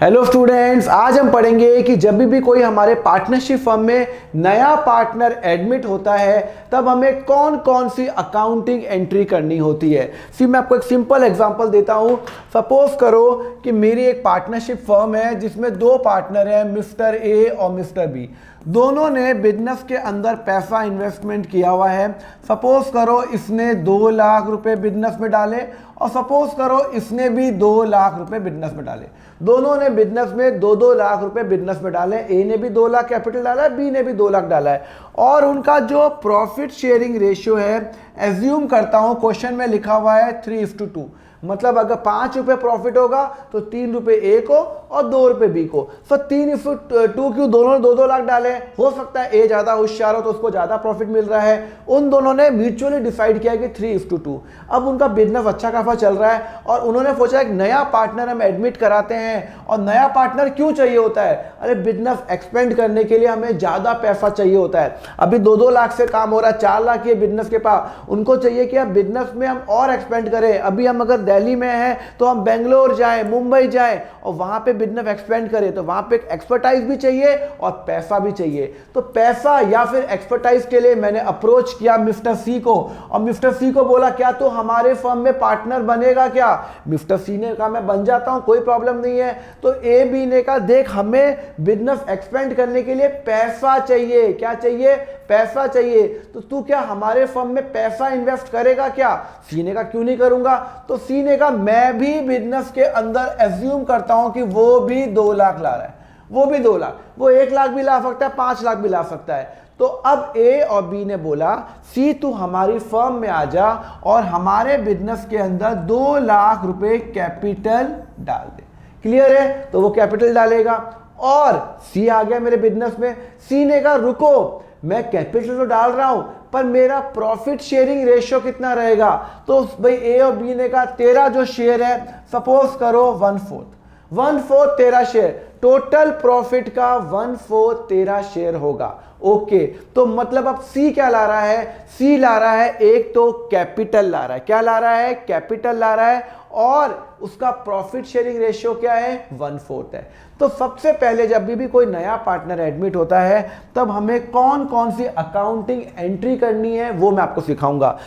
Hello students, आज हम पढ़ेंगे कि जब भी कोई हमारे पार्टनरशिप फर्म में नया पार्टनर एडमिट होता है तब हमें कौन कौन सी अकाउंटिंग एंट्री करनी होती है। मैं आपको एक सिंपल एग्जांपल देता हूं। सपोज करो कि मेरी एक पार्टनरशिप फर्म है जिसमें दो पार्टनर हैं, मिस्टर ए और मिस्टर बी। दोनों ने बिजनेस के अंदर पैसा इन्वेस्टमेंट किया हुआ है। सपोज करो इसने 2 लाख रुपए बिजनेस में डाले और सपोज करो इसने भी 2 लाख रुपए बिजनेस में डाले। दोनों ने बिजनेस में 2-2 लाख रुपए बिजनेस में डाले। ए ने भी 2 लाख कैपिटल डाला है, बी ने भी 2 लाख डाला है और उनका जो प्रॉफिट शेयरिंग रेशियो है, एज्यूम करता हूं क्वेश्चन में लिखा हुआ है 3:2। मतलब अगर 5 रुपए प्रॉफिट होगा तो 3 रुपए ए को और 2 रुपए बी को। 3:2 क्यों? दोनों ने 2-2 लाख डाले। हो सकता है ए ज्यादा होशियार हो तो उसको ज्यादा प्रॉफिट मिल रहा है। उन दोनों ने म्यूचुअली डिसाइड किया कि 3:2। अब उनका बिजनेस अच्छा खासा चल रहा है और उन्होंने सोचा एक नया पार्टनर हम एडमिट कराते हैं। और नया पार्टनर क्यों चाहिए होता है? अरे बिजनेस एक्सपेंड करने के लिए हमें ज्यादा पैसा चाहिए होता है। अभी 2-2 लाख से काम हो रहा है, 4 लाख ये बिजनेस के पास। उनको चाहिए कि अब बिजनेस में हम और एक्सपेंड करें। अभी हम अगर दिल्ली में है तो हम बेंगलोर जाएं, मुंबई जाएं और वहां पे बिजनेस एक्सपेंड करें, तो वहां पे एक्सपर्टाइज भी चाहिए और पैसा भी चाहिए। तो पैसा या फिर एक्सपर्टाइज के लिए मैंने अप्रोच किया मिस्टर सी को और मिस्टर सी को बोला क्या तो हमारे फर्म में पार्टनर बनेगा क्या? मिस्टर सी ने कहा मैं बन जाता हूं, कोई प्रॉब्लम नहीं है। तो ए बी ने कहा देख हमें बिजनेस एक्सपेंड करने के लिए पैसा चाहिए। क्या चाहिए? पैसा चाहिए। तो तू क्या हमारे फर्म में पैसा इन्वेस्ट करेगा क्या? सी ने कहा क्यों नहीं करूंगा। तो सी ने कहा मैं भी बिजनेस के अंदर एज्यूम करता हूं कि वो भी 2 लाख ला रहा है, वो भी 2 लाख, वो 1 लाख भी ला सकता है, 5 लाख भी ला सकता है। तो अब ए और बी ने बोला सी तू हमारी फर्म में आ जा और हमारे बिजनेस के अंदर 2 लाख रुपए कैपिटल डाल दे। क्लियर है? तो वो कैपिटल डालेगा और सी आ गया मेरे बिजनेस में। सी ने कहा रुको, मैं कैपिटल तो डाल रहा हूं पर मेरा प्रॉफिट शेयरिंग रेशियो कितना रहेगा? तो भाई ए और बी ने कहा तेरा जो शेयर है सपोज करो 1/4 तेरा शेयर, टोटल प्रॉफिट का 1/4 तेरा शेयर होगा। ओके, तो मतलब अब सी क्या ला रहा है? सी ला रहा है एक तो कैपिटल ला रहा है। क्या ला रहा है? कैपिटल ला रहा है और उसका प्रॉफिट शेयरिंग रेशियो क्या है? 1/4 है। तो सबसे पहले जब भी कोई नया पार्टनर एडमिट होता है तब हमें कौन कौन सी अकाउंटिंग एंट्री करनी है वो मैं आपको सिखाऊंगा।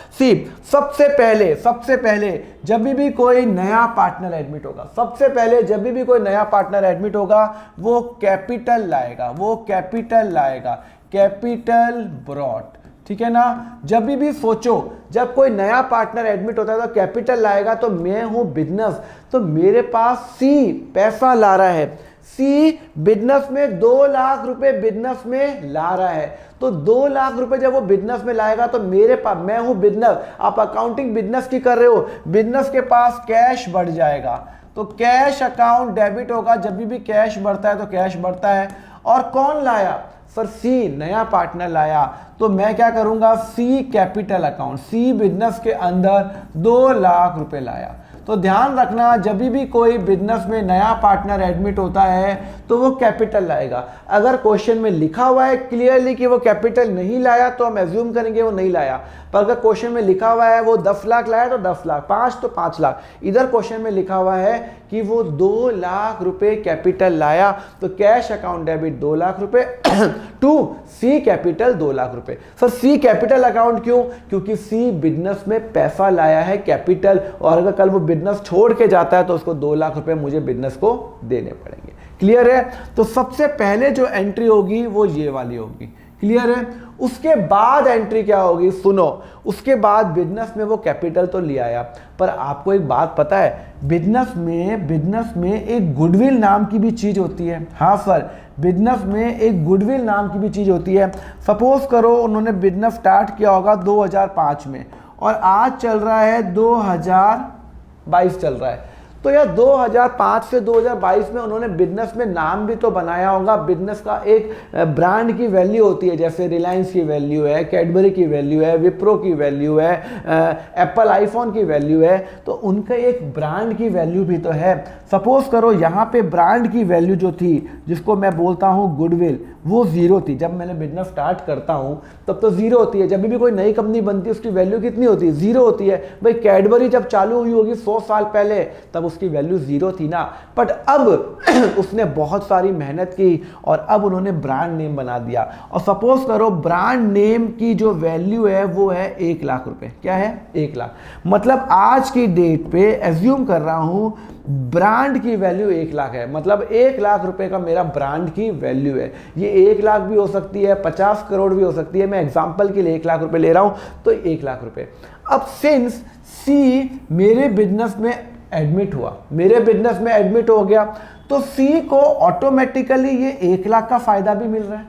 सबसे पहले जब भी कोई नया पार्टनर एडमिट होगा, सबसे पहले जब भी कोई नया पार्टनर एडमिट होगा वो कैपिटल लाएगा, कैपिटल ब्रॉट। ठीक है ना? जब भी सोचो जब कोई नया पार्टनर एडमिट होता है तो कैपिटल लाएगा। तो मैं हूं बिजनेस, तो मेरे पास सी पैसा ला रहा है। सी बिजनेस में 2 लाख रुपए बिजनेस में ला रहा है। तो 2 लाख रुपए जब वो बिजनेस में लाएगा तो मेरे पास, मैं हूं बिजनेस, आप अकाउंटिंग बिजनेस की कर रहे हो, बिजनेस के पास कैश बढ़ जाएगा। तो कैश अकाउंट डेबिट होगा। जब भी कैश बढ़ता है तो कैश बढ़ता है। और कौन लाया? सर सी नया पार्टनर लाया। तो मैं क्या करूंगा? सी कैपिटल अकाउंट, सी बिजनेस के अंदर 2 लाख रुपए लाया। तो ध्यान रखना जब भी कोई बिजनेस में नया पार्टनर एडमिट होता है तो वो कैपिटल लाएगा। अगर क्वेश्चन में लिखा हुआ है क्लियरली कि वो कैपिटल नहीं लाया तो हम एज्यूम करेंगे वो नहीं लाया। पर अगर क्वेश्चन में लिखा हुआ है वो 10 लाख लाया तो 10 लाख, 5 तो 5 लाख। इधर क्वेश्चन में लिखा हुआ है कि वो 2 लाख रुपए कैपिटल लाया। तो कैश अकाउंट डेबिट 2 लाख रुपए टू सी कैपिटल 2 लाख रुपए। सर सी कैपिटल अकाउंट क्यों? क्योंकि सी बिजनेस में पैसा लाया है कैपिटल, और अगर कल वो बिजनेस छोड़ के जाता है तो उसको 2 लाख रुपए मुझे बिजनेस को देने पड़ेंगे। क्लियर है? तो सबसे पहले जो एंट्री होगी वो ये वाली होगी। क्लियर है? उसके बाद एंट्री क्या होगी? सुनो, उसके बाद बिजनेस में वो कैपिटल तो ले आया, पर आपको एक बात पता है बिजनेस में एक गुडविल नाम की भी चीज होती है। हाँ सर, बिजनेस में एक गुडविल नाम की भी चीज होती है। सपोज करो उन्होंने बिजनेस स्टार्ट किया होगा 2005 में और आज चल रहा है 2022 चल रहा है। तो यार 2005 से 2022 में उन्होंने बिजनेस में नाम भी तो बनाया होगा। बिजनेस का एक ब्रांड की वैल्यू होती है, जैसे रिलायंस की वैल्यू है, कैडबरी की वैल्यू है, विप्रो की वैल्यू है, एप्पल आईफोन की वैल्यू है। तो उनका एक ब्रांड की वैल्यू भी तो है। सपोज करो यहाँ पे ब्रांड की वैल्यू जो थी, जिसको मैं बोलता हूँ गुडविल, वो 0 थी। जब मैंने बिजनेस स्टार्ट करता हूँ तब तो 0 होती है। जब भी कोई नई कंपनी बनती है उसकी वैल्यू कितनी होती है? 0 होती है। भाई कैडबरी जब चालू हुई होगी 100 साल पहले, तब उसकी वैल्यू 0 थी ना, बट अब उसने बहुत सारी मेहनत की और अब उन्होंने ब्रांड नेम बना दिया। और सपोज करो ब्रांड नेम की जो वैल्यू है वो है 1 लाख रुपए। क्या है? 1 लाख। मतलब आज की डेट पे एज्यूम कर रहा हूं ब्रांड की वैल्यू 1 लाख है, मतलब 1 लाख रुपए का मेरा ब्रांड की वैल्यू है। ये 1 लाख भी हो सकती है, 50 करोड़ भी हो सकती है, मैं एग्जांपल के लिए 1 लाख रुपए ले रहा हूं, तो 1 लाख रुपए। अब सिंस सी मेरे बिजनेस में एडमिट हुआ, मेरे बिजनेस में एडमिट हो गया, तो सी को ऑटोमेटिकली ये 1 लाख का फायदा भी मिल रहा है,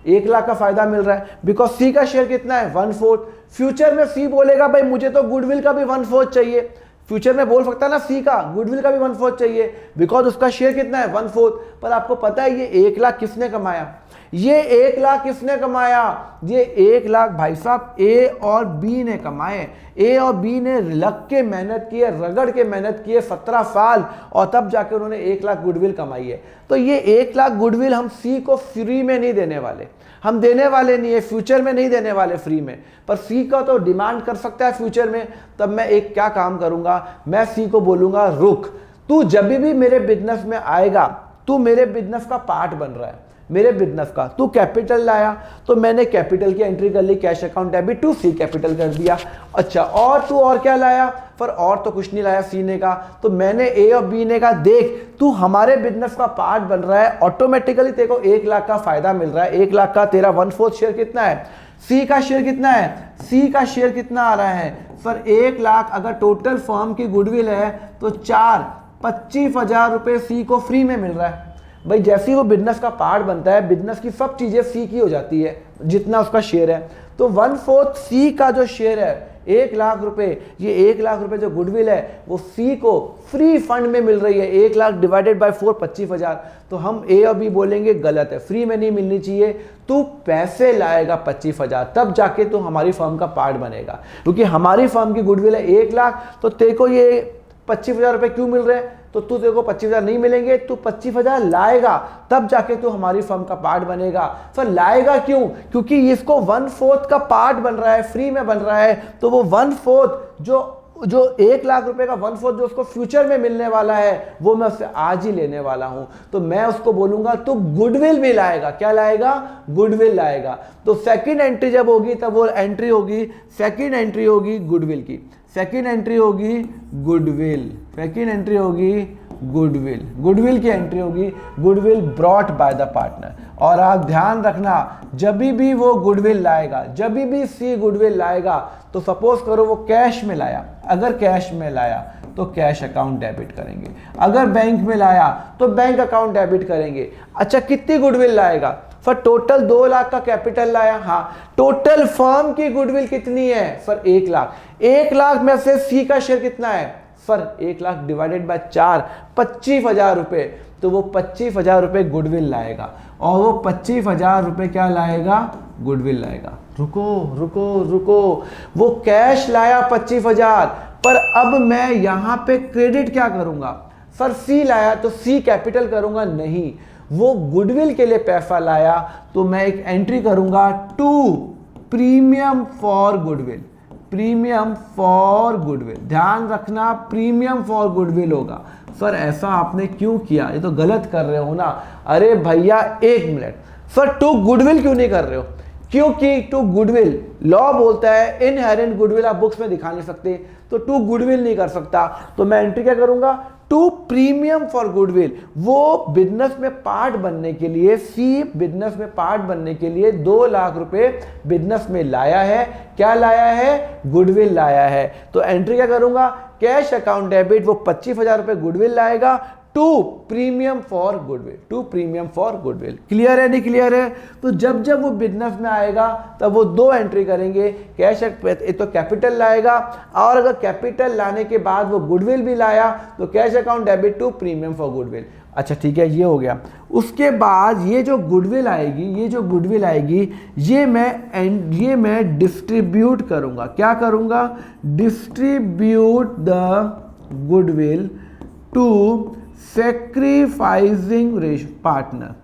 1 लाख का फायदा मिल रहा है, बिकॉज सी का शेयर कितना है? 1/4। फ्यूचर में सी बोलेगा भाई मुझे तो गुडविल का भी 1/4 चाहिए, फ्यूचर में बोल सकता है ना सी का गुडविल का भी 1/4 चाहिए, बिकॉज उसका शेयर कितना है? 1/4। पर आपको पता है ये 1 लाख किसने कमाया? ये 1 लाख किसने कमाया? ये 1 लाख भाई साहब ए और बी ने कमाए। ए और बी ने लग के मेहनत की है, रगड़ के मेहनत की है 17 साल, और तब जाके उन्होंने 1 लाख गुडविल कमाई है। तो ये 1 लाख गुडविल हम सी को फ्री में नहीं देने वाले, हम देने वाले नहीं है, फ्यूचर में नहीं देने वाले फ्री में, पर सी का तो डिमांड कर सकता है फ्यूचर में। तब मैं एक क्या काम करूंगा, मैं सी को बोलूंगा रुक, तू जब भी मेरे बिजनेस में आएगा, तू मेरे बिजनेस का पार्ट बन रहा है, मेरे बिजनेस का, तू कैपिटल लाया तो मैंने कैपिटल की एंट्री कर ली, cash account debit to C capital कर दिया। अच्छा, और तू और क्या लाया? पर और तो कुछ नहीं लाया सी ने का, तो मैंने ए और बी ने का देख तू हमारे बिजनेस का पार्ट बन रहा है, ऑटोमेटिकली तेरे को 1 लाख का फायदा मिल रहा है। 1 लाख का तेरा 1/4 शेयर कितना है? सी का शेयर कितना है? सी का शेयर कितना आ रहा है सर? 1 लाख। अगर टोटल फर्म की गुडविल है तो 25,000 रुपए सी को फ्री में मिल रहा है। भाई जैसे ही वो बिजनेस का पार्ट बनता है, बिजनेस की सब चीजें सी की हो जाती है, जितना उसका शेयर है। तो 1/4 सी का जो शेयर है 1 लाख रुपए, ये 1 लाख रुपए जो गुडविल है वो सी को फ्री फंड में मिल रही है। 1 लाख डिवाइडेड बाय 4 25,000। तो हम ए और बी बोलेंगे गलत है, फ्री में नहीं मिलनी चाहिए, तू पैसे लाएगा 25,000, तब जाके तू हमारी फर्म का पार्ट बनेगा। क्योंकि हमारी फर्म की गुडविल है 1 लाख, तो तेरे को ये 25,000 रुपए क्यों मिल रहे हैं? तो तू तेरे को 25,000 नहीं मिलेंगे, तू 25,000 लाएगा, तब जाके तू हमारी फर्म का पार्ट बनेगा। सर लाएगा क्यों? क्योंकि इसको 1/4 का पार्ट बन रहा है, फ्री में बन रहा है, तो वो 1/4 जो 1 लाख रुपए का 1/4 जो उसको फ्यूचर में मिलने वाला है, वो मैं उससे आज ही लेने वाला हूं। तो मैं उसको बोलूंगा तू गुडविल भी लाएगा। क्या लाएगा? गुडविल लाएगा। तो सेकंड एंट्री जब होगी तब वो एंट्री होगी, सेकंड एंट्री होगी गुडविल की, सेकंड एंट्री होगी गुडविल, सेकंड एंट्री होगी गुडविल, गुडविल की एंट्री होगी goodwill brought by the partner. और आप ध्यान रखना, जब भी वो गुडविल लाएगा, जब भी सी गुडविल लाएगा, तो सपोज करो वो कैश में लाया, अगर कैश में लाया तो कैश अकाउंट डेबिट करेंगे, अगर बैंक में लाया तो बैंक अकाउंट डेबिट करेंगे। अच्छा, कितनी गुडविल लाएगा? सर टोटल 2 लाख का कैपिटल लाया। हाँ, टोटल फर्म की गुडविल कितनी है? सर 1 लाख। 1 लाख में से सी का शेयर कितना है? सर 1 लाख डिवाइडेड बाय 4, 25,000 रुपए। तो वो 25,000 रुपए गुडविल लाएगा, और वो 25,000 रुपए क्या लाएगा? गुडविल लाएगा। रुको रुको रुको, वो कैश लाया 25,000, पर अब मैं यहां पे क्रेडिट क्या करूंगा? सर सी लाया तो सी कैपिटल करूंगा? नहीं, वो गुडविल के लिए पैसा लाया, तो मैं एक एंट्री करूंगा to premium for goodwill, premium for goodwill. ध्यान रखना, प्रीमियम फॉर गुडविल होगा। सर ऐसा आपने क्यों किया? ये तो गलत कर रहे हो ना। अरे भैया 1 मिनट, सर टू गुडविल क्यों नहीं कर रहे हो? क्योंकि टू गुडविल लॉ बोलता है इनहेरेंट गुडविल आप बुक्स में दिखा नहीं सकते, तो टू गुडविल नहीं कर सकता। तो मैं एंट्री क्या करूंगा? To premium for goodwill. वो बिजनेस में पार्ट बनने के लिए, सी बिजनेस में पार्ट बनने के लिए 2 लाख रुपए बिजनेस में लाया है। क्या लाया है? गुडविल लाया है। तो एंट्री क्या करूंगा? कैश अकाउंट डेबिट, वो 25,000 रुपए गुडविल लाएगा to premium for goodwill, to premium for goodwill. Clear है नहीं क्लियर है? तो जब जब वो बिजनेस में आएगा तब वो 2 एंट्री करेंगे, कैश तो कैपिटल लाएगा, और अगर कैपिटल लाने के बाद वो गुडविल भी लाया तो cash account debit to premium for goodwill. अच्छा ठीक है, ये हो गया। उसके बाद ये जो गुडविल आएगी, ये जो गुडविल आएगी, ये मैं डिस्ट्रीब्यूट करूंगा। क्या करूंगा? Distribute the goodwill to sacrificing partner,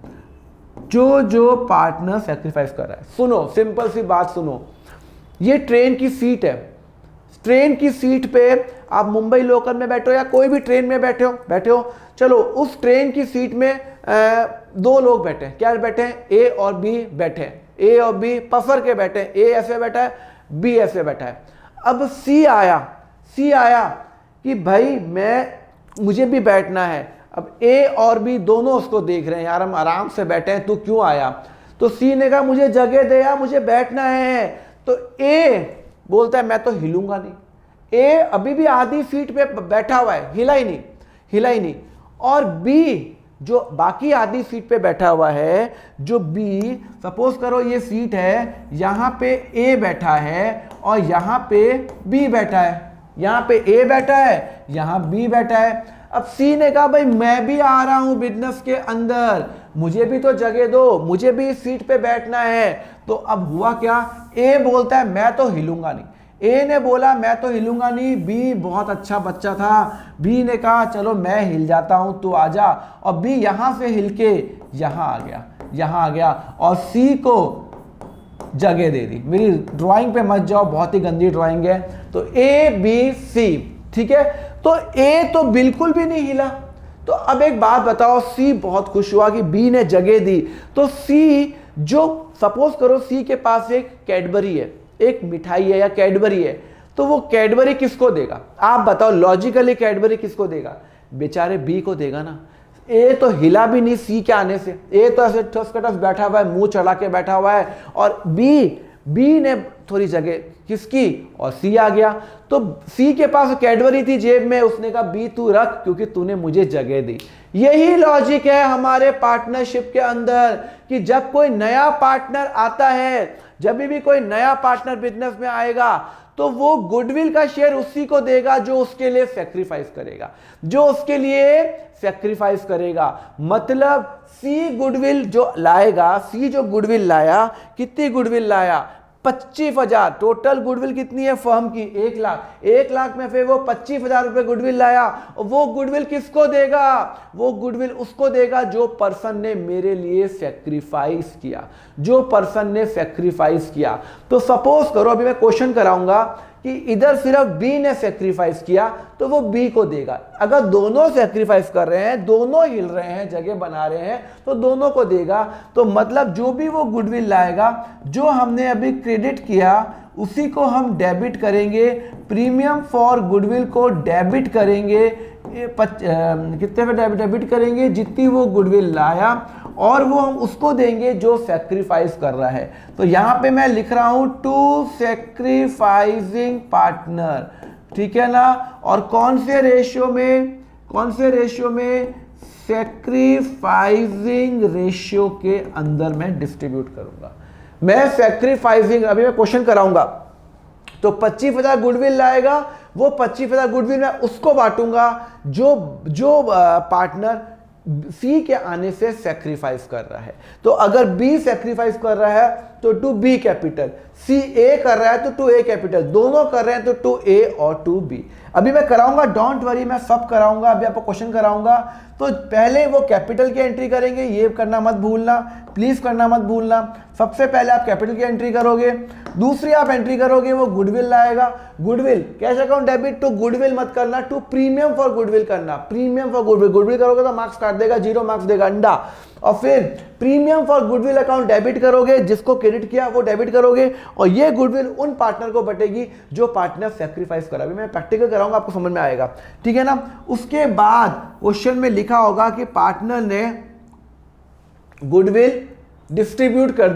जो पार्टनर सैक्रिफाइस कर रहा है। सुनो, सिंपल सी बात सुनो, ये ट्रेन की सीट है, ट्रेन की सीट पे आप मुंबई लोकल में बैठे हो या कोई भी ट्रेन में बैठे हो, चलो उस ट्रेन की सीट में दो लोग बैठे हैं, क्या बैठे हैं, ए और बी बैठे हैं, ए और बी पसर के बैठे हैं, ए ऐसे बैठा है, बी ऐसे बैठा है। अब सी आया कि भाई मुझे भी बैठना है। अब ए और बी दोनों उसको देख रहे हैं, यार हम आराम से बैठे हैं, तू क्यों आया। तो सी ने कहा मुझे जगह दे यार, मुझे बैठना है। तो ए बोलता है मैं तो हिलूंगा नहीं। ए अभी भी आधी सीट पे बैठा हुआ है, हिला ही नहीं। और बी जो बाकी आधी सीट पे बैठा हुआ है, जो बी, सपोज करो ये सीट है, यहां पे ए बैठा है और यहां पे बी बैठा है, यहां पे ए बैठा है, यहां बी बैठा है। अब सी ने कहा भाई मैं भी आ रहा हूं बिजनेस के अंदर, मुझे भी तो जगह दो, मुझे भी इस सीट पे बैठना है। तो अब हुआ क्या, ए बोलता है मैं तो हिलूंगा नहीं। ए ने बोला मैं तो हिलूंगा नहीं। बी बहुत अच्छा बच्चा था, बी ने कहा चलो मैं हिल जाता हूं, तू आजा। और बी यहां से हिल के यहां आ गया और सी को जगह दे दी। मेरी ड्राइंग पे मत जाओ, बहुत ही गंदी ड्राइंग है। तो ए बी सी, ठीक है। तो ए तो बिल्कुल भी नहीं हिला। तो अब एक बात बताओ, सी बहुत खुश हुआ कि बी ने जगह दी। तो सी, जो सपोज करो सी के पास एक कैडबरी है, एक मिठाई है या कैडबरी है, तो वो कैडबरी किसको देगा? आप बताओ लॉजिकली कैडबरी किसको देगा? बेचारे बी को देगा ना। ए तो हिला भी नहीं सी के आने से, ए तो ऐसे ठस का ठस बैठा हुआ है, मुंह चढ़ा के बैठा हुआ है। और बी ने थोड़ी जगह किसकी, और सी आ गया। तो सी के पास कैडबरी थी जेब में, उसने कहा बी तू रख क्योंकि तूने मुझे जगह दी। यही लॉजिक है हमारे पार्टनरशिप के अंदर कि जब कोई नया पार्टनर आता है, जब भी कोई नया पार्टनर बिजनेस में आएगा, तो वो गुडविल का शेयर उसी को देगा जो उसके लिए सैक्रिफाइस करेगा, मतलब सी गुडविल जो लाएगा, सी जो गुडविल लाया, कितनी गुडविल लाया? 25,000। टोटल गुडविल कितनी है फर्म की? 1 लाख। 1 लाख में फिर वो 25,000 रुपए गुडविल लाया। वो गुडविल किसको देगा? वो गुडविल उसको देगा जो पर्सन ने मेरे लिए सैक्रिफाइस किया, तो सपोज करो अभी मैं क्वेश्चन कराऊंगा कि इधर सिर्फ बी ने सैक्रिफाइस किया, तो वो बी को देगा। अगर दोनों सैक्रिफाइस कर रहे हैं, दोनों हिल रहे हैं, जगह बना रहे हैं, तो दोनों को देगा। तो मतलब जो भी वो गुडविल लाएगा, जो हमने अभी क्रेडिट किया, उसी को हम डेबिट करेंगे। प्रीमियम फॉर गुडविल को डेबिट करेंगे, कितने पे डेबिट करेंगे? जितनी वो गुडविल लाया, और वो हम उसको देंगे जो सैक्रिफाइस कर रहा है। तो यहां पे मैं लिख रहा हूं टू सैक्रिफाइसिंग पार्टनर, ठीक है ना। और कौन से रेशियो में? सैक्रिफाइसिंग रेशियो के अंदर मैं डिस्ट्रीब्यूट करूंगा। मैं सैक्रिफाइसिंग, अभी मैं क्वेश्चन कराऊंगा, तो 25,000 गुडविल लाएगा, वो 25,000 गुडविल मैं उसको बांटूंगा जो पार्टनर सी के आने से सैक्रिफाइस कर रहा है। तो अगर बी सैक्रिफाइस कर रहा है तो टू बी कैपिटल, सी ए कर रहा है तो टू ए कैपिटल, दोनों कर रहे हैं तो टू ए और टू बी। अभी मैं कराऊंगा, डोंट वरी, मैं सब कराऊंगा। अभी आपको क्वेश्चन कराऊंगा, तो पहले वो कैपिटल की एंट्री करेंगे, ये करना मत भूलना, प्लीज करना मत भूलना। सबसे पहले आप कैपिटल की एंट्री करोगे, दूसरी आप एंट्री करोगे वो गुडविल लाएगा। Goodwill cash account debit to goodwill मत करना, टू प्रीमियम फॉर गुडविल करना। प्रीमियम फॉर गुडविल करोगे तो मार्क्स काट देगा, 0 मार्क्स देगा अंडा। और फिर premium for goodwill account debit करोगे, जिसको क्रेडिट किया वो डेबिट करोगे, और ये गुडविल उन पार्टनर को बटेगी जो पार्टनर सैक्रिफाइस करा। अभी मैं प्रैक्टिकल कराऊंगा, आपको समझ में आएगा, ठीक है ना। उसके बाद क्वेश्चन में लिखा होगा कि पार्टनर ने गुडविल डिस्ट्रीब्यूट कर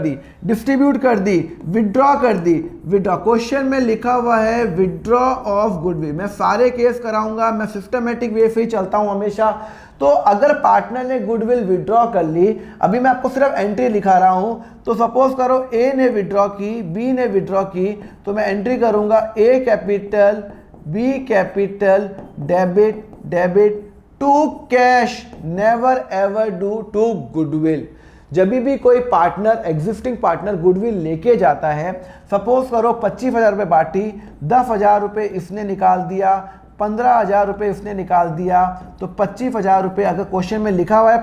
दी, विड्रॉ कर दी। क्वेश्चन में लिखा हुआ है विड्रॉ ऑफ गुडविल। मैं सारे केस कराऊंगा, मैं सिस्टमेटिक वे से ही चलता हूं हमेशा। तो अगर पार्टनर ने गुडविल विड्रॉ कर ली, अभी मैं आपको सिर्फ एंट्री लिखा रहा हूं, तो सपोज करो ए ने विड्रॉ की, बी ने विड्रॉ की, तो मैं एंट्री करूंगा A capital, B capital, debit to cash, never ever do to goodwill. जब भी कोई पार्टनर, एग्जिस्टिंग पार्टनर गुडविल लेके जाता है, सपोज करो 25,000 रुपये बांटी, 10,000 रुपये इसने निकाल दिया, 15,000 रुपये उसने निकाल दिया, तो 25,000 रुपये अगर क्वेश्चन में लिखा हुआ है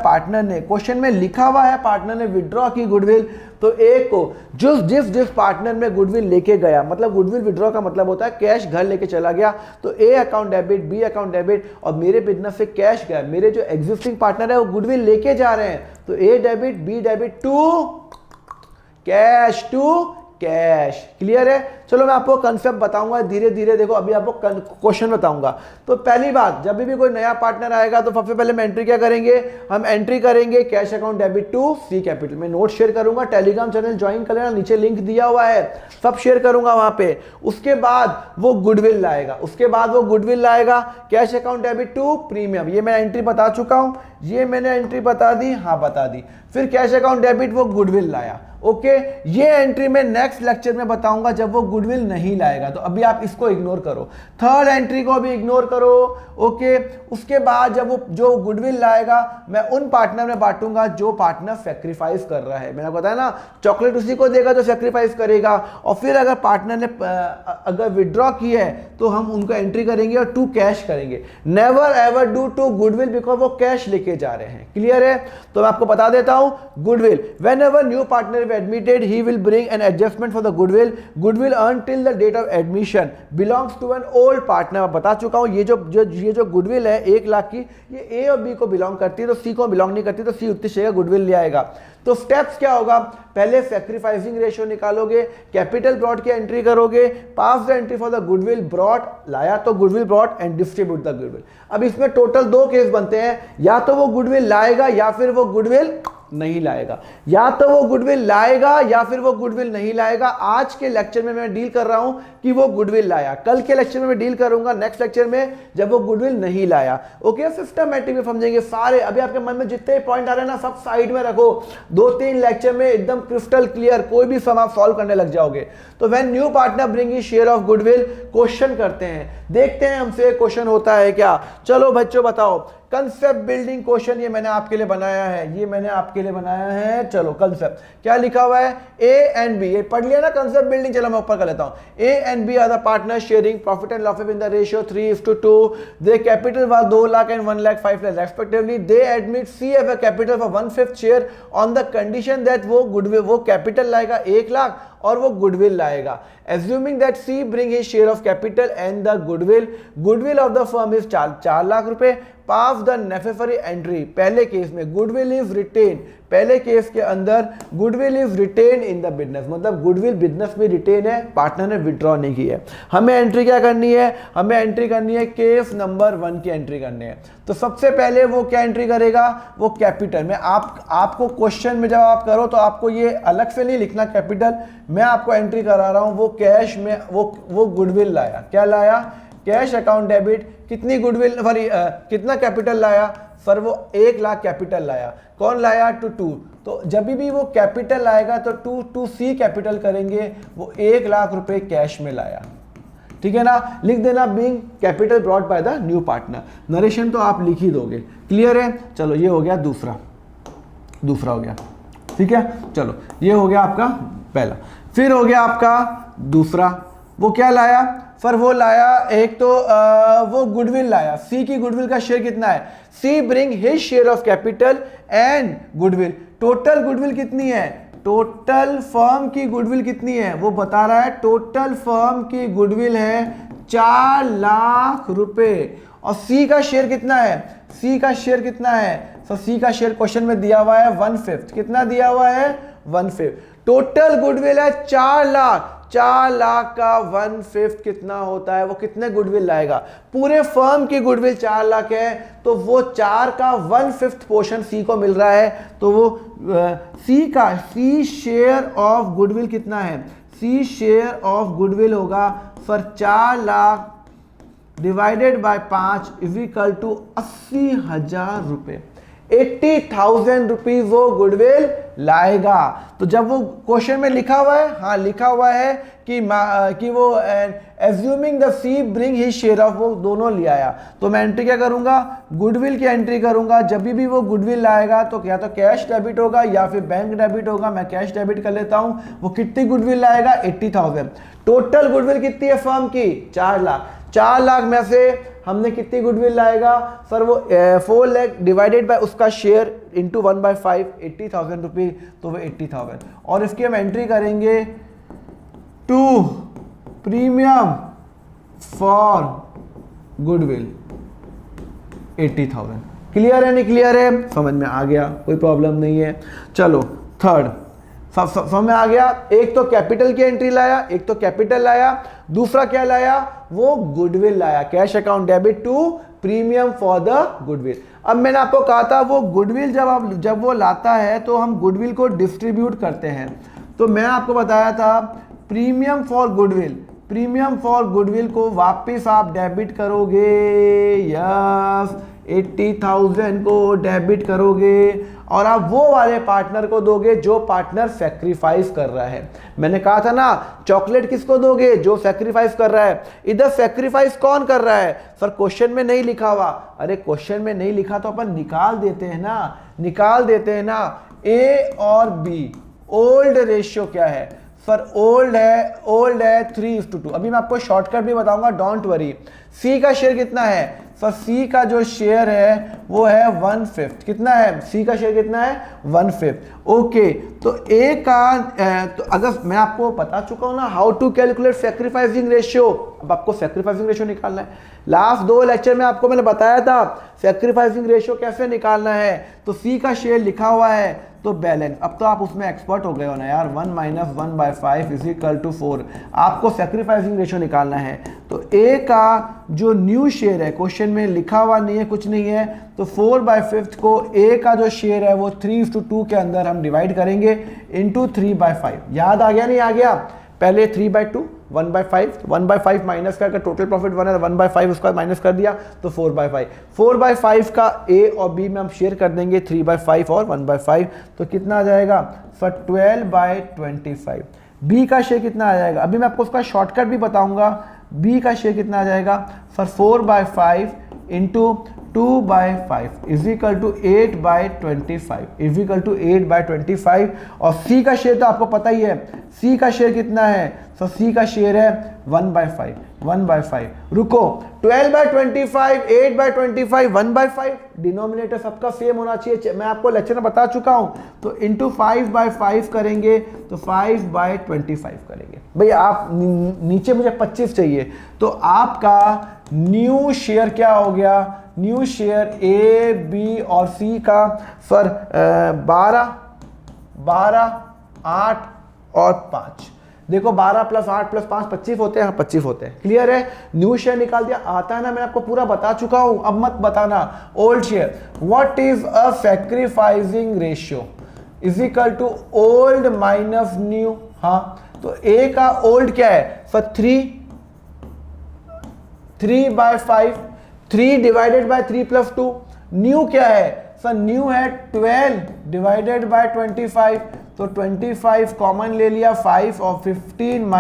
पार्टनर ने विड्रॉ की गुडविल, तो एक को जिस पार्टनर में गुडविल लेके गया, मतलब गुडविल विड्रॉ का मतलब होता है कैश घर लेके चला गया, तो A account debit, B account debit, और मेरे बिजनेस से कैश गया, मेरे जो एग्जिस्टिंग पार्टनर है वो गुडविल लेके जा रहे हैं, तो A debit B debit to cash. Clear है? चलो मैं आपको कंसेप्ट बताऊंगा धीरे धीरे। देखो अभी आपको क्वेश्चन बताऊंगा। तो पहली बात, जब भी कोई नया पार्टनर आएगा तो सबसे पहले हम एंट्री क्या करेंगे, हम एंट्री करेंगे cash account debit to C capital. मैं नोट शेयर करूंगा, टेलीग्राम चैनल ज्वाइन कर लेना, नीचे लिंक दिया हुआ है, सब शेयर करूंगा वहां पे। उसके बाद वो गुडविल लाएगा, cash account debit to premium. ये मैं एंट्री बता चुका हूं, ये मैंने एंट्री बता दी, हाँ बता दी। फिर कैश अकाउंट डेबिट वो गुडविल लाया, ओके। ये एंट्री में नेक्स्ट लेक्चर में बताऊंगा जब वो गुडविल नहीं लाएगा, तो अभी आप इसको इग्नोर करो। थर्ड एंट्री को भी इग्नोर करो, ओके। उसके बाद जब वो जो गुडविल लाएगा मैं उन पार्टनर में बांटूंगा जो पार्टनर सैक्रिफाइस कर रहा है। मैंने बताया ना, चॉकलेट उसी को देगा जो सैक्रिफाइस करेगा। और फिर अगर पार्टनर ने अगर विड्रॉ की है तो हम उनको एंट्री करेंगे और टू कैश करेंगे। Never ever do to goodwill because वो कैश लेके जा रहे हैं। क्लियर है? तो मैं आपको बता देता हूं, goodwill when ever new partner admitted, he will bring an adjustment for the goodwill earned till the date of admission belongs to an old partner। मैं बता चुका हूं, ये जो गुडविल है 1 लाख की, ये ए और बी को बिलोंग करती है, तो सी को बिलोंग नहीं करती, तो सी उतनी शेयर गुडविल ले आएगा। तो स्टेप्स क्या होगा, पहले सैक्रिफाइसिंग रेशियो निकालोगे, कैपिटल ब्रॉड की एंट्री करोगे, pass the entry for the goodwill brought, लाया तो goodwill brought and distribute the goodwill. अब इसमें टोटल 2 केस बनते हैं, या तो वो गुडविल लाएगा या फिर वो गुडविल नहीं लाएगा, या तो वो गुडविल लाएगा या फिर वो गुडविल नहीं लाएगा। आज के लेक्चर में मैं डील कर रहा हूं कि वो गुडविल लाया, कल के लेक्चर में मैं डील करूंगा नेक्स्ट लेक्चर में जब वो गुडविल नहीं लाया। ओके, सिस्टमैटिक में समझेंगे सारे। अभी आपके मन में जितने पॉइंट आ रहे हैं ना, सब साइड में रखो, 2-3 लेक्चर में एकदम क्रिस्टल क्लियर, कोई भी सम आप सॉल्व करने लग जाओगे। तो when new partner bring share of goodwill, question करते हैं, देखते हैं हमसे क्वेश्चन होता है क्या। चलो बच्चों बताओ, कंसेप्ट बिल्डिंग क्वेश्चन ये मैंने आपके लिए बनाया है, चलो कंसेप्ट क्या लिखा हुआ है, ए एंड बी, ये पढ़ लिया ना कंसेप्ट बिल्डिंग। चलो मैं ऊपर कर लेता हूं। A and B are the partner sharing profit and losses in the ratio 3:2। They capital was 2 lakh and 1 lakh 5 lakh respectively. They admit C F A capital for 1/5 share on the condition that वो capital लाएगा 1 लाख और वो goodwill लाएगा। Assuming that C bring his share of capital and the goodwill of the firm is 4 lakh रुपए, pass the necessary entry। पहले case में goodwill is retain, पहले case के अंदर goodwill is retain in the business, मतलब goodwill business में retain है, partner ने विड्रॉ नहीं की है। हमें एंट्री क्या करनी है, हमें एंट्री करनी है केस नंबर 1 की एंट्री करनी है। तो सबसे पहले वो क्या एंट्री करेगा, वो कैपिटल में। आपको क्वेश्चन में जब आप करो तो आपको ये अलग से नहीं लिखना कैपिटल, मैं आपको एंट्री करा रहा हूं। वो कैश में वो गुडविल लाया, क्या लाया, कैश अकाउंट डेबिट, कितनी गुडविल सॉरी कितना कैपिटल लाया सर, वो 1 लाख कैपिटल लाया। कौन लाया, टू। तो जब भी वो कैपिटल लाएगा तो टू सी कैपिटल करेंगे, वो 1 लाख रुपए कैश में लाया। ठीक है ना, लिख देना being capital brought by the new partner. Narration तो आप लिख ही दोगे। क्लियर है? चलो ये हो गया दूसरा हो गया, ठीक है। चलो ये हो गया आपका पहला। फिर हो गया आपका दूसरा, वो क्या लाया सर, वो लाया एक तो वो गुडविल लाया। सी की गुडविल का शेयर कितना है, C bring his share of capital and goodwill. Total goodwill कितनी है, टोटल फर्म की गुडविल कितनी है वो बता रहा है। टोटल फर्म की गुडविल है 4 लाख रुपए। और सी का शेयर कितना है, सी का शेयर कितना है, तो सी का शेयर क्वेश्चन में दिया हुआ है 1/5। कितना दिया हुआ है, 1/5। टोटल गुडविल है 4 लाख। 4 लाख का 1/5 कितना होता है, वो कितने गुडविल लाएगा, पूरे फर्म की गुडविल 4 लाख है, तो वो 4 का 1/5 पोर्शन सी को मिल रहा है। तो वो सी शेयर ऑफ गुडविल कितना है, सी शेयर ऑफ गुडविल होगा for 4 lakh divided by 5 is equal to 80,000 रुपए। 80,000 रुपीज वो गुडविल लाएगा। तो जब वो क्वेश्चन में लिखा हुआ है, हाँ लिखा हुआ है कि वो assuming the C bring his share of, वो दोनों ले आया, तो मैं एंट्री क्या करूंगा, गुडविल की एंट्री करूंगा। जब भी वो गुडविल लाएगा तो क्या तो कैश डेबिट होगा या फिर बैंक डेबिट होगा। मैं कैश डेबिट कर लेता हूं। वो कितनी गुडविल लाएगा, 80,000। टोटल गुडविल कितनी है फर्म की, 4 लाख। 4 लाख में से हमने कितनी गुडविल लाएगा सर, वो 4 लाख डिवाइडेड बाय उसका शेयर इंटू 1/5, 80,000 रुपीज, तो वो 80,000। और इसकी हम एंट्री करेंगे to premium for goodwill 80,000। Clear है नहीं क्लियर है, समझ में आ गया, कोई प्रॉब्लम नहीं है। चलो थर्ड समझ में आ गया। एक तो कैपिटल की एंट्री लाया, एक तो कैपिटल लाया, दूसरा क्या लाया, वो गुडविल लाया, cash account debit to premium for the goodwill. अब मैंने आपको कहा था वो गुडविल जब वो लाता है तो हम गुडविल को डिस्ट्रीब्यूट करते हैं। तो मैं आपको बताया था premium for goodwill, premium for goodwill को वापस आप डेबिट करोगे, यस 80,000 को डेबिट करोगे और आप वो वाले पार्टनर को दोगे जो पार्टनर सैक्रिफाइस कर रहा है। मैंने कहा था ना चॉकलेट किसको दोगे, जो सैक्रिफाइस कर रहा है। इधर सैक्रिफाइस कौन कर रहा है सर, क्वेश्चन में नहीं लिखा हुआ। अरे क्वेश्चन में नहीं लिखा तो अपन निकाल देते हैं ना, निकाल देते हैं ना। ए और बी ओल्ड रेशियो क्या है सर, ओल्ड है 3:2। अभी मैं आपको शॉर्टकट भी बताऊंगा, डोंट वरी। सी का शेयर कितना है सर, सी का जो शेयर है वो है 1/5। कितना है सी का शेयर, कितना है 1/5। ओके, तो ए का तो अगर मैं आपको बता चुका हूं ना how to calculate sacrificing ratio. अब आपको सैक्रिफाइसिंग रेशियो निकालना है। लास्ट 2 लेक्चर में आपको मैंने बताया था सैक्रिफाइसिंग रेशियो कैसे निकालना है। तो सी का शेयर लिखा हुआ है तो बैलेंस, अब तो आप उसमें एक्सपर्ट हो गए हो ना यार, 1 - 1/5 = 4। आपको सैक्रिफाइसिंग रेशियो निकालना है। तो ए का जो न्यू शेयर है, क्वेश्चन में लिखा हुआ नहीं है, कुछ नहीं है, तो 4/5 को ए का जो शेयर है वो 3:2 के अंदर हम डिवाइड करेंगे इंटू 3/5। याद आ गया नहीं आ गया, पहले 3/2 1/5 माइनस करके टोटल प्रॉफिट 1 है, 1/5 उसका माइनस कर दिया तो 4/5 का ए और बी में हम शेयर कर देंगे 3/5 और 1/5, तो कितना आ जाएगा सर 12/25। बी का शेयर कितना आ जाएगा, अभी मैं आपको उसका शॉर्टकट भी बताऊंगा। बी का शेयर कितना आ जाएगा सर 4/5 इंटू 2/5 = 8/25 और सी का शेयर तो आपको पता ही है, सी का शेयर कितना है, तो सी का शेयर है 1/5। रुको, 12/25, 8/25, 1/5, डिनोमिनेटर सबका सेम होना चाहिए, मैं आपको लेक्चर में बता चुका हूं। तो इंटू 5/5 करेंगे तो 5/25 करेंगे। भाई आप नीचे मुझे 25 चाहिए, तो आपका न्यू शेयर क्या हो गया, न्यू शेयर ए बी और सी का सर 12, 8 और 5। देखो 12 + 8 + 5 25 होते हैं, 25 होते हैं। क्लियर है, न्यू शेयर निकाल दिया, आता है ना, मैं आपको पूरा बता चुका हूं, अब मत बताना। Old share, what is a sacrificing ratio = old minus new. हाँ, तो ए का ओल्ड क्या है सर 3/5, 3 डिवाइडेड बाय 3 + 2। न्यू क्या है सर, न्यू है 12 डिवाइडेड बाय 25, तो 25 कॉमन ले लिया 5 और 15 -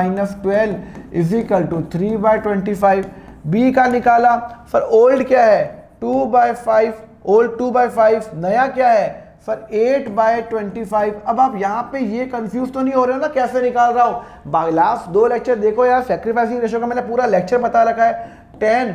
12 = 3/25। बी का निकाला सर, ओल्ड क्या है 2/5, ओल्ड 2/5, नया क्या है सर 8/25। अब आप यहाँ पे ये कंफ्यूज तो नहीं हो रहे हो ना कैसे निकाल रहा हूँ। लास्ट 2 लेक्चर देखो यार, सैक्रिफाइसिंग रेशियो का मैंने पूरा लेक्चर बता रखा है। 10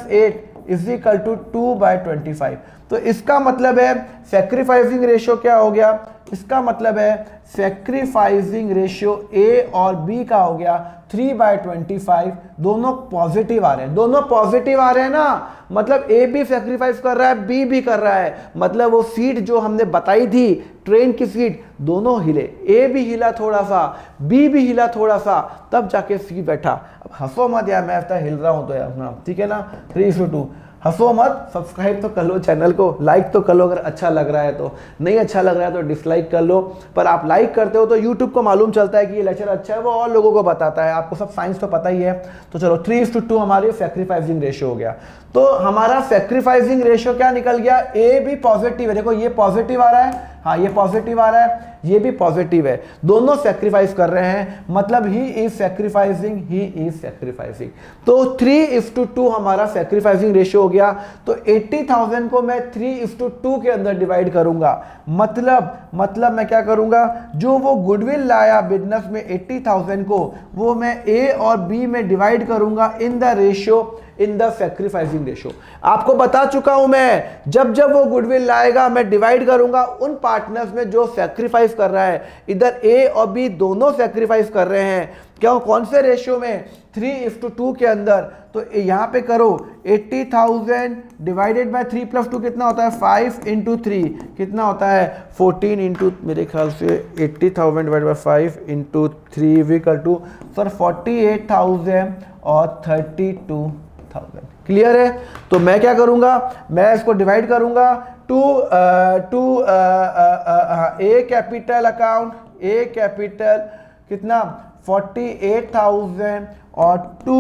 - 8 = 2/25। तो इसका मतलब है सैक्रिफाइसिंग रेशियो क्या हो गया, इसका मतलब है सैक्रिफाइसिंग रेशियो ए और बी का हो गया 3/25। दोनों पॉजिटिव आ रहे हैं, दोनों पॉजिटिव आ रहे हैं ना, मतलब ए भी सैक्रिफाइस कर रहा है, बी भी कर रहा है, मतलब वो सीट जो हमने बताई थी ट्रेन की सीट, दोनों हिले, ए भी हिला थोड़ा सा, बी भी हिला थोड़ा सा, तब जाके सी बैठा। अब हंसो मत यार, मैं हिल रहा हूं तो यार, ठीक है ना, 3:2। हंसो मत, सब्सक्राइब तो कर लो चैनल को, लाइक तो कर लो अगर अच्छा लग रहा है तो, नहीं अच्छा लग रहा है तो डिसलाइक कर लो। पर आप लाइक करते हो तो यूट्यूब को मालूम चलता है कि ये लेक्चर अच्छा है, वो और लोगों को बताता है। आपको सब साइंस तो पता ही है। तो चलो 3:2 हमारी सैक्रिफाइसिंग रेशियो हो गया। तो हमारा सैक्रिफाइसिंग रेशियो क्या निकल गया, ए भी पॉजिटिव है, देखो ये पॉजिटिव आ रहा है, हाँ ये पॉजिटिव आ रहा है, ये भी पॉजिटिव है, दोनों सैक्रिफाइस कर रहे हैं, मतलब he is sacrificing, he is sacrificing. तो 3:2 हमारा सैक्रिफाइसिंग रेशियो हो गया। तो 80,000 को मैं 3:2 के अंदर डिवाइड करूंगा, मतलब मैं क्या करूंगा, जो वो गुडविल लाया बिजनेस में 80,000 को, वो मैं ए और बी में डिवाइड करूंगा इन the ratio in the sacrificing ratio. आपको बता चुका हूं मैं, जब जब वो गुडविल लाएगा मैं डिवाइड करूंगा उन पार्टनर्स में जो सैक्रिफाइस कर रहा है। इधर ए और बी दोनों सैक्रिफाइस कर रहे हैं, क्यों, कौन से रेशियो में, 3:2 के अंदर। तो यहां पे करो 80,000 डिवाइडेड बाय 3 + 2 कितना होता है, 5 × 3 कितना होता है, 14 इंटू, मेरे ख्याल से 80,000 divided by 5 × 3 equal to sir 48,000 और 32,000। क्लियर है। तो मैं क्या करूंगा, मैं इसको डिवाइड करूंगा to A capital account, A capital कितना 48,000 और टू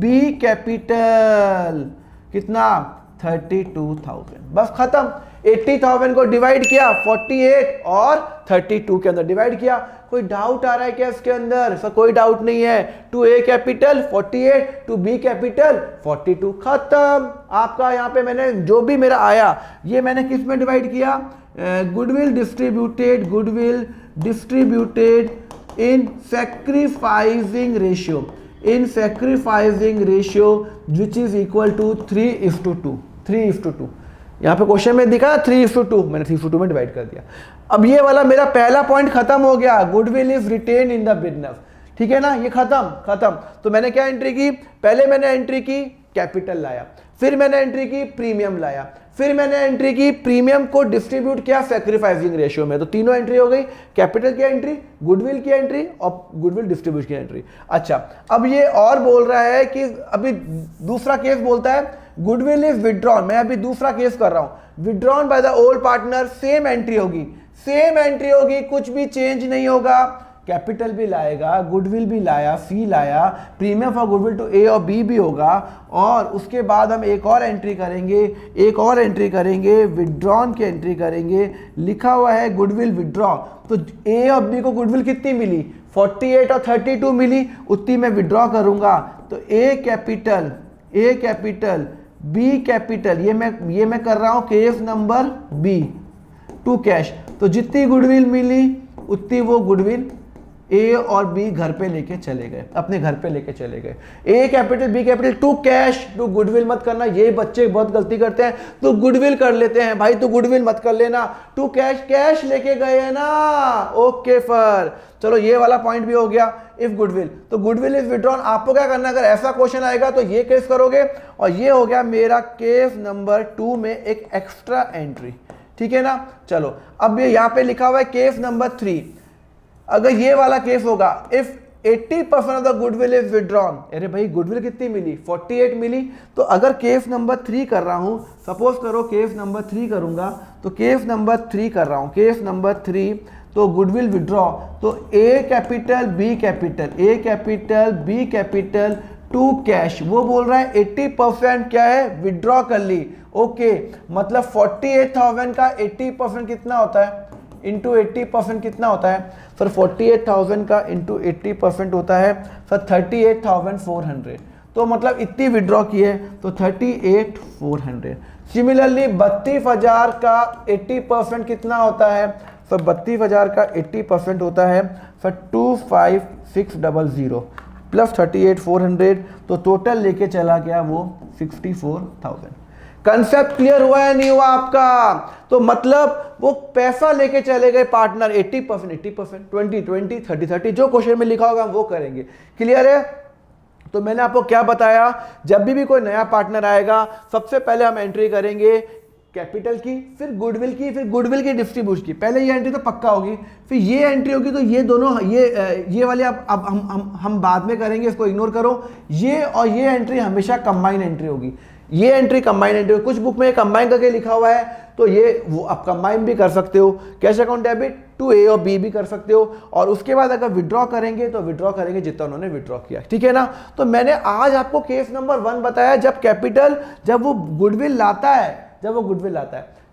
बी कैपिटल कितना 32,000। बस खत्म। 80,000 को डिवाइड किया 48 और 32 के अंदर डिवाइड किया। कोई डाउट आ रहा है क्या इसके अंदर? सर कोई डाउट नहीं है। To A capital 48, to B capital 42, खत्म। आपका यहाँ पे मैंने जो भी मेरा आया ये मैंने किस में डिवाइड किया, goodwill distributed in sacrificing ratio which is equal to 3:2। यहाँ पे क्वेश्चन में दिखा 3:2, मैंने 3:2 में डिवाइड कर दिया। अब ये वाला मेरा पहला पॉइंट खत्म हो गया, goodwill is retain in the business. ठीक है ना, ये खत्म। तो मैंने क्या एंट्री की, पहले मैंने एंट्री की कैपिटल लाया, फिर मैंने एंट्री की प्रीमियम लाया, फिर मैंने एंट्री की प्रीमियम को डिस्ट्रीब्यूट किया सैक्रिफाइसिंग रेशियो में। तो तीनों एंट्री हो गई, कैपिटल की एंट्री, गुडविल की एंट्री और गुडविल डिस्ट्रीब्यूट की एंट्री। अच्छा, अब ये और बोल रहा है कि अभी दूसरा केस बोलता है गुडविल इज विड्रॉन। मैं अभी दूसरा केस कर रहा हूं, withdrawn by the old partner, same entry होगी, कुछ भी चेंज नहीं होगा। कैपिटल भी लाएगा, गुडविल भी लाया, फी लाया, प्रीमियम फॉर गुडविल टू ए और बी भी होगा। और उसके बाद हम एक और एंट्री करेंगे, विड्रॉन की एंट्री करेंगे। लिखा हुआ है गुडविल विड्रॉ, तो ए और बी को गुडविल कितनी मिली, 48 और 32 मिली, उतनी मैं विड्रॉ करूंगा। तो ए कैपिटल बी कैपिटल, ये मैं कर रहा हूं case number B, to cash. तो जितनी गुडविल मिली उतनी वो गुडविल ए और बी घर पे लेके चले गए, अपने घर पे लेके चले गए। A capital B capital to cash, to goodwill मत करना, ये बच्चे बहुत गलती करते हैं, तो गुडविल कर लेते हैं भाई, तो गुडविल मत कर लेना। टू कैश लेके गए है ना, ओके फर, चलो ये वाला पॉइंट भी हो गया। इफ गुडविल, तो गुडविल इज विड्रॉन। आपको क्या करना, अगर ऐसा क्वेश्चन आएगा तो ये केस करोगे। और ये हो गया मेरा केस नंबर 2 में एक एक्स्ट्रा एंट्री। ठीक है ना, चलो अब ये यहाँ पे लिखा हुआ है केस नंबर 3। अगर ये वाला केस होगा, if 80% of the goodwill is withdrawn, अरे भाई गुडविल कितनी मिली, 48 मिली। तो अगर केस नंबर 3 कर रहा हूं, सपोज करो केस नंबर 3 करूंगा, तो केस नंबर 3 कर रहा हूं, केस नंबर 3, तो गुडविल विड्रॉ, तो A capital B capital to cash, वो बोल रहा है 80% क्या है, विड्रॉ कर ली। ओके, मतलब 48,000 का 80% कितना होता है, इंटू 80% कितना होता है सर, 48,000 का इंटू 80% होता है सर 38,400। तो मतलब इतनी विड्रॉ की है, तो 38,400। सिमिलरली 32,000 का 80% कितना होता है सर, 32,000 का 80% होता है सर 25,600 प्लस 38,400, तो टोटल लेके चला गया वो 64,000। कंसेप्ट क्लियर हुआ है नहीं हुआ आपका? तो मतलब वो पैसा लेके चले गए पार्टनर, 80%, 20, 30, जो क्वेश्चन में लिखा होगा वो करेंगे। क्लियर है? तो मैंने आपको क्या बताया, जब भी कोई नया पार्टनर आएगा सबसे पहले हम एंट्री करेंगे कैपिटल की, फिर गुडविल की, फिर गुडविल की डिस्ट्रीब्यूशन की। पहले ये एंट्री तो पक्का होगी, फिर ये एंट्री होगी, तो ये दोनों ये वाले अब हम बाद में करेंगे, इसको इग्नोर करो। ये और ये एंट्री हमेशा कंबाइन एंट्री होगी, ये एंट्री कंबाइन एंट्री। कुछ बुक में कंबाइन करके लिखा हुआ है, तो ये वो आप कंबाइन भी कर सकते हो, कैश अकाउंट डेबिट टू ए और बी भी कर सकते हो। और उसके बाद अगर विड्रॉ करेंगे तो विड्रॉ करेंगे जितना उन्होंने विड्रॉ किया। ठीक है ना? तो मैंने आज आपको केस नंबर 1 बताया, जब कैपिटल, जब वो गुडविल लाता है,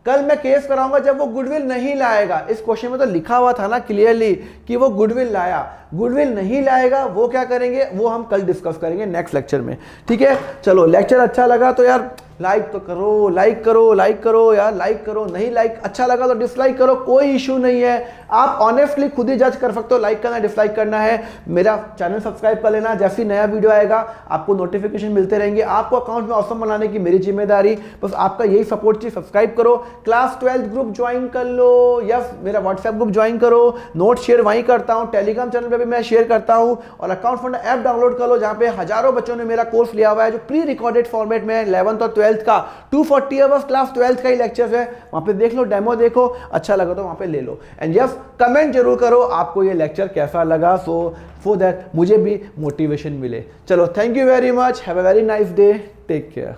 कल मैं केस कराऊंगा जब वो गुडविल नहीं लाएगा। इस क्वेश्चन में तो लिखा हुआ था ना क्लियरली कि वो गुडविल लाया। गुडविल नहीं लाएगा वो क्या करेंगे, वो हम कल डिस्कस करेंगे नेक्स्ट लेक्चर में। ठीक है, चलो लेक्चर अच्छा लगा तो यार लाइक तो करो, लाइक करो, लाइक करो यार, लाइक करो। नहीं लाइक अच्छा लगा तो डिसलाइक करो, कोई इशू नहीं है। आप ऑनेस्टली खुद ही जज कर सकते हो लाइक करना डिसलाइक करना है। मेरा चैनल सब्सक्राइब कर लेना, जैसे ही नया वीडियो आएगा आपको नोटिफिकेशन मिलते रहेंगे। आपको अकाउंट में ऑसम बनाने की मेरी जिम्मेदारी, बस आपका यही सपोर्ट चाहिए। सब्सक्राइब करो, क्लास 12 ग्रुप ज्वाइन कर लो, या मेरा व्हाट्सएप ग्रुप ज्वाइन करो, नोट शेयर वहीं करता हूँ, टेलीग्राम चैनल पर भी मैं शेयर करता हूँ, और अकाउंट फंडा ऐप डाउनलोड कर लो जहाँ पे हजारों बच्चों ने मेरा कोर्स लिया हुआ है जो प्री रिकॉर्डेड फॉर्मेट में 11th और 12th का 240 आवर्स क्लास 12th का ही लेक्चर्स है। वहां पे देख लो, डेमो देखो, अच्छा लगा तो वहां पे ले लो। एंड यस, कमेंट जरूर करो आपको ये लेक्चर कैसा लगा, सो दैट मुझे भी मोटिवेशन मिले। चलो, thank you very much, have a very nice day, take care.